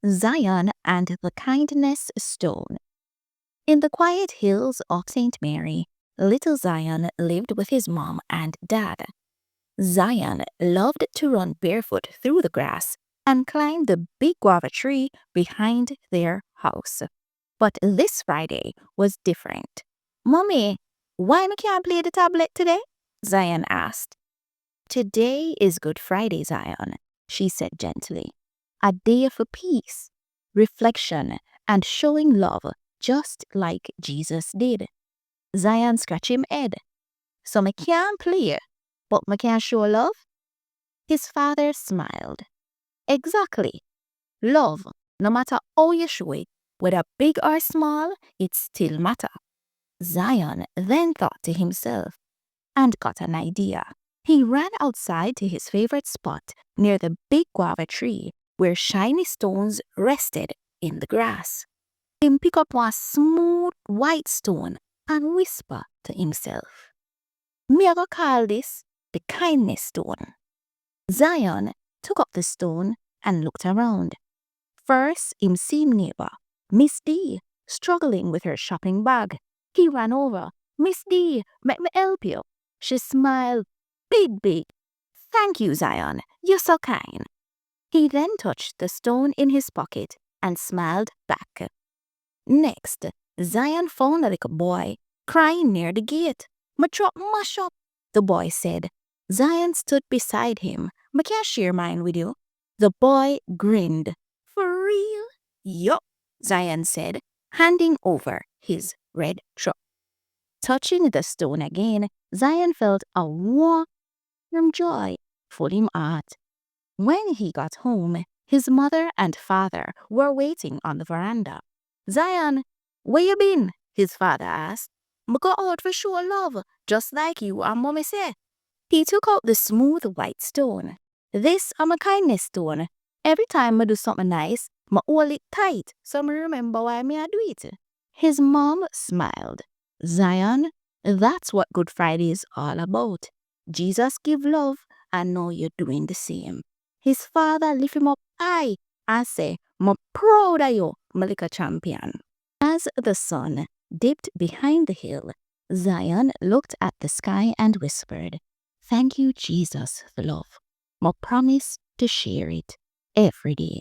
Zion and the Kindness Stone. In the quiet hills of St. Mary, little Zion lived with his mom and dad. Zion loved to run barefoot through the grass and climb the big guava tree behind their house. But this Friday was different. Mommy, why me can't play the tablet today? Zion asked. Today is Good Friday, Zion, she said gently. A day for peace, reflection, and showing love, just like Jesus did. Zion scratched him head. So me can't play, but me can show love? His father smiled. Exactly. Love, no matter how you show it, whether big or small, it still matter. Zion then thought to himself and got an idea. He ran outside to his favorite spot near the big guava tree where shiny stones rested in the grass. He picked up one smooth white stone and whispered to himself, "Me I go call this the kindness stone." Zion took up the stone and looked around. First, him see him neighbor, Miss D, struggling with her shopping bag. He ran over. "Miss D, let me help you." She smiled, big. "Thank you, Zion. You're so kind." He then touched the stone in his pocket and smiled back. Next, Zion found a little boy crying near the gate. "My truck mash up," the boy said. Zion stood beside him. "Me can share mine with you." The boy grinned. "For real?" "Yup," Zion said, handing over his red truck. Touching the stone again, Zion felt a warm joy fill his heart. When he got home, his mother and father were waiting on the veranda. "Zion, where you been?" his father asked. "Me go out for show love, just like you and mommy say." He took out the smooth white stone. "This is my kindness stone. Every time I do something nice, I hold it tight so I remember why me I do it." His mom smiled. "Zion, that's what Good Friday is all about. Jesus give love and now you're doing the same." His father lift him up high and say, "I'm proud of you, my little champion." As the sun dipped behind the hill, Zion looked at the sky and whispered, "Thank you, Jesus, for love. I promise to share it every day."